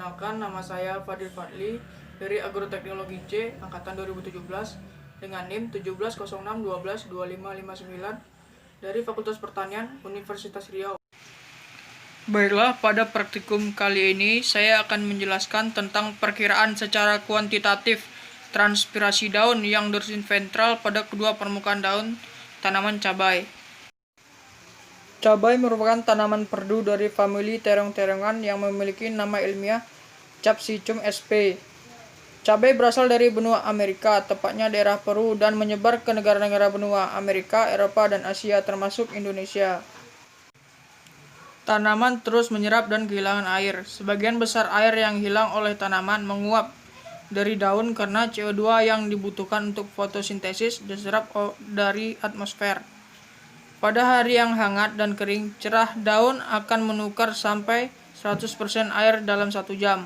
Perkenalkan, nama saya Fadil Fadli dari Agroteknologi C angkatan 2017 dengan NIM 1706122559 dari Fakultas Pertanian Universitas Riau. Baiklah, pada praktikum kali ini saya akan menjelaskan tentang perkiraan secara kuantitatif transpirasi daun yang dorsine ventral pada kedua permukaan daun tanaman cabai. Cabai merupakan tanaman perdu dari famili terong-terongan yang memiliki nama ilmiah Capsicum sp. Cabai berasal dari benua Amerika, tepatnya daerah Peru, dan menyebar ke negara-negara benua Amerika, Eropa, dan Asia termasuk Indonesia. Tanaman terus menyerap dan kehilangan air. Sebagian besar air yang hilang oleh tanaman menguap dari daun karena CO2 yang dibutuhkan untuk fotosintesis diserap dari atmosfer. Pada hari yang hangat dan kering, cerah daun akan menukar sampai 100% air dalam 1 jam.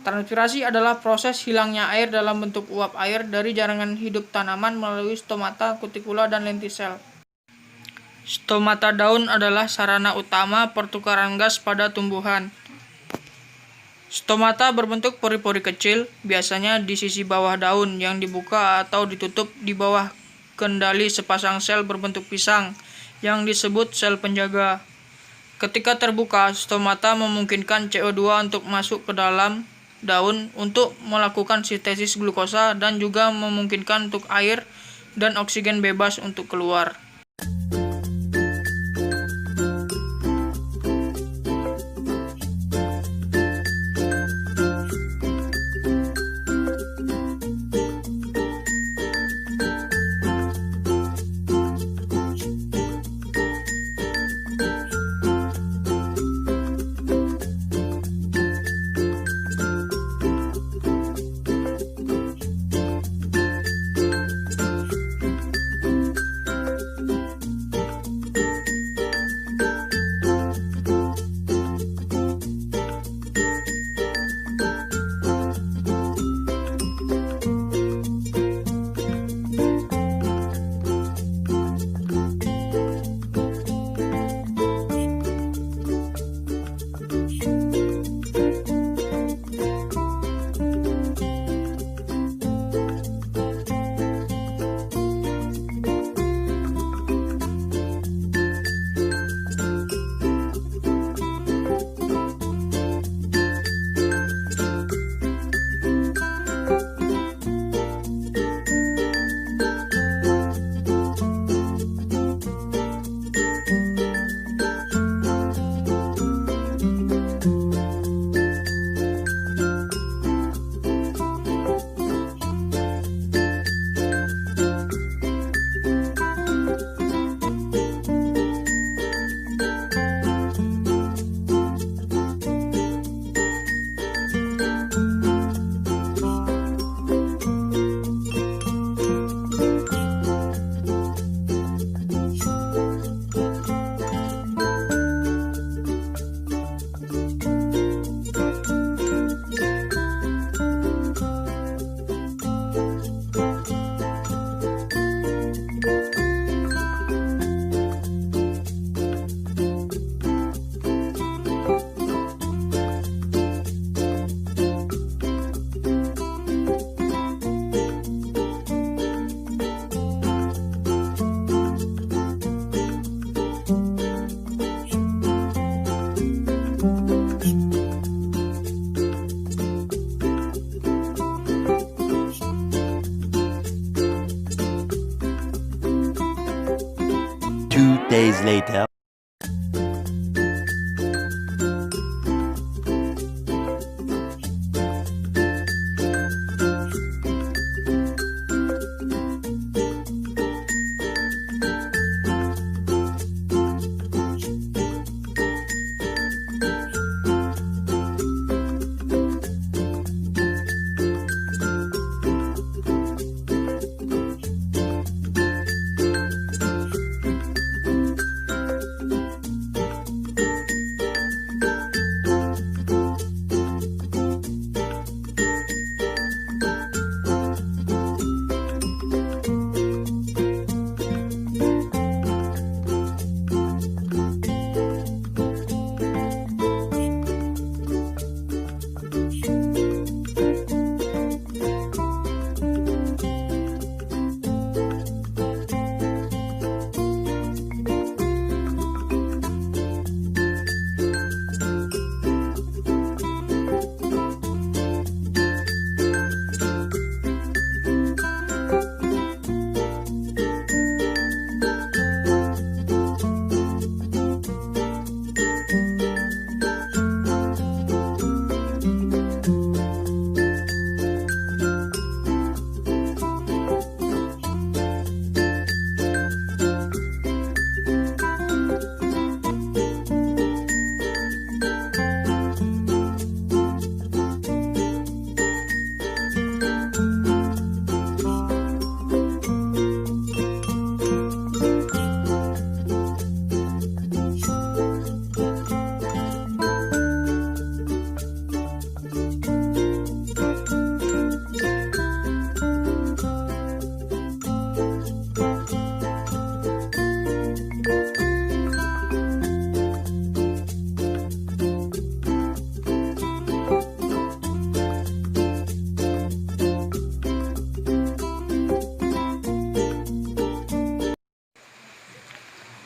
Transpirasi adalah proses hilangnya air dalam bentuk uap air dari jaringan hidup tanaman melalui stomata, kutikula, dan lentisel. Stomata daun adalah sarana utama pertukaran gas pada tumbuhan. Stomata berbentuk pori-pori kecil, biasanya di sisi bawah daun yang dibuka atau ditutup di bawah kendali sepasang sel berbentuk pisang yang disebut sel penjaga. Ketika terbuka, stomata memungkinkan CO2 untuk masuk ke dalam daun untuk melakukan sintesis glukosa dan juga memungkinkan untuk air dan oksigen bebas untuk keluar. Two days later.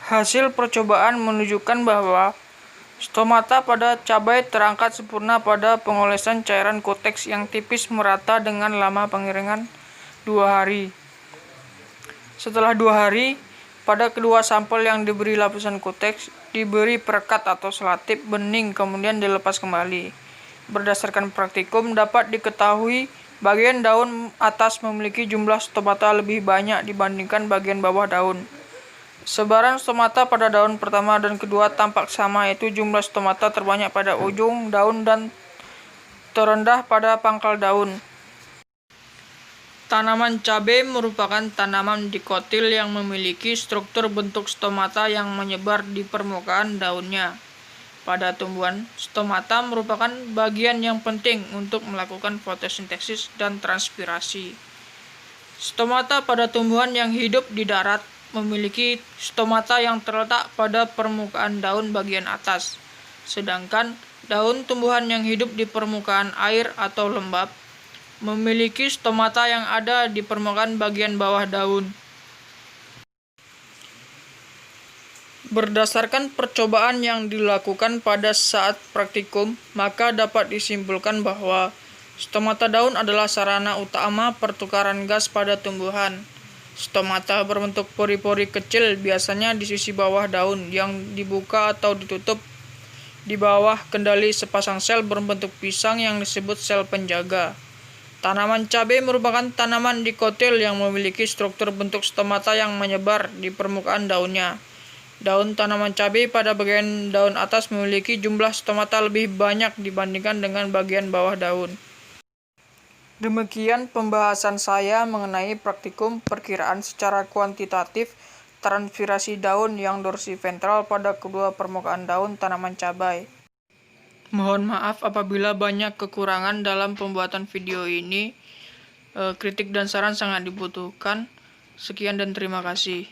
Hasil percobaan menunjukkan bahwa stomata pada cabai terangkat sempurna pada pengolesan cairan koteks yang tipis merata dengan lama pengeringan 2 hari. Setelah 2 hari, pada kedua sampel yang diberi lapisan koteks diberi perekat atau selotip bening kemudian dilepas kembali. Berdasarkan praktikum dapat diketahui bagian daun atas memiliki jumlah stomata lebih banyak dibandingkan bagian bawah daun. Sebaran stomata pada daun pertama dan kedua tampak sama, yaitu jumlah stomata terbanyak pada ujung daun dan terendah pada pangkal daun. Tanaman cabai merupakan tanaman dikotil yang memiliki struktur bentuk stomata yang menyebar di permukaan daunnya. Pada tumbuhan, stomata merupakan bagian yang penting untuk melakukan fotosintesis dan transpirasi. Stomata pada tumbuhan yang hidup di darat memiliki stomata yang terletak pada permukaan daun bagian atas, sedangkan daun tumbuhan yang hidup di permukaan air atau lembab memiliki stomata yang ada di permukaan bagian bawah daun. Berdasarkan percobaan yang dilakukan pada saat praktikum, maka dapat disimpulkan bahwa stomata daun adalah sarana utama pertukaran gas pada tumbuhan. Stomata berbentuk pori-pori kecil biasanya di sisi bawah daun yang dibuka atau ditutup di bawah kendali sepasang sel berbentuk pisang yang disebut sel penjaga. Tanaman cabai merupakan tanaman dikotil yang memiliki struktur bentuk stomata yang menyebar di permukaan daunnya. Daun tanaman cabai pada bagian daun atas memiliki jumlah stomata lebih banyak dibandingkan dengan bagian bawah daun. Demikian pembahasan saya mengenai praktikum perkiraan secara kuantitatif transpirasi daun yang dorsiventral pada kedua permukaan daun tanaman cabai. Mohon maaf apabila banyak kekurangan dalam pembuatan video ini. Kritik dan saran sangat dibutuhkan. Sekian dan terima kasih.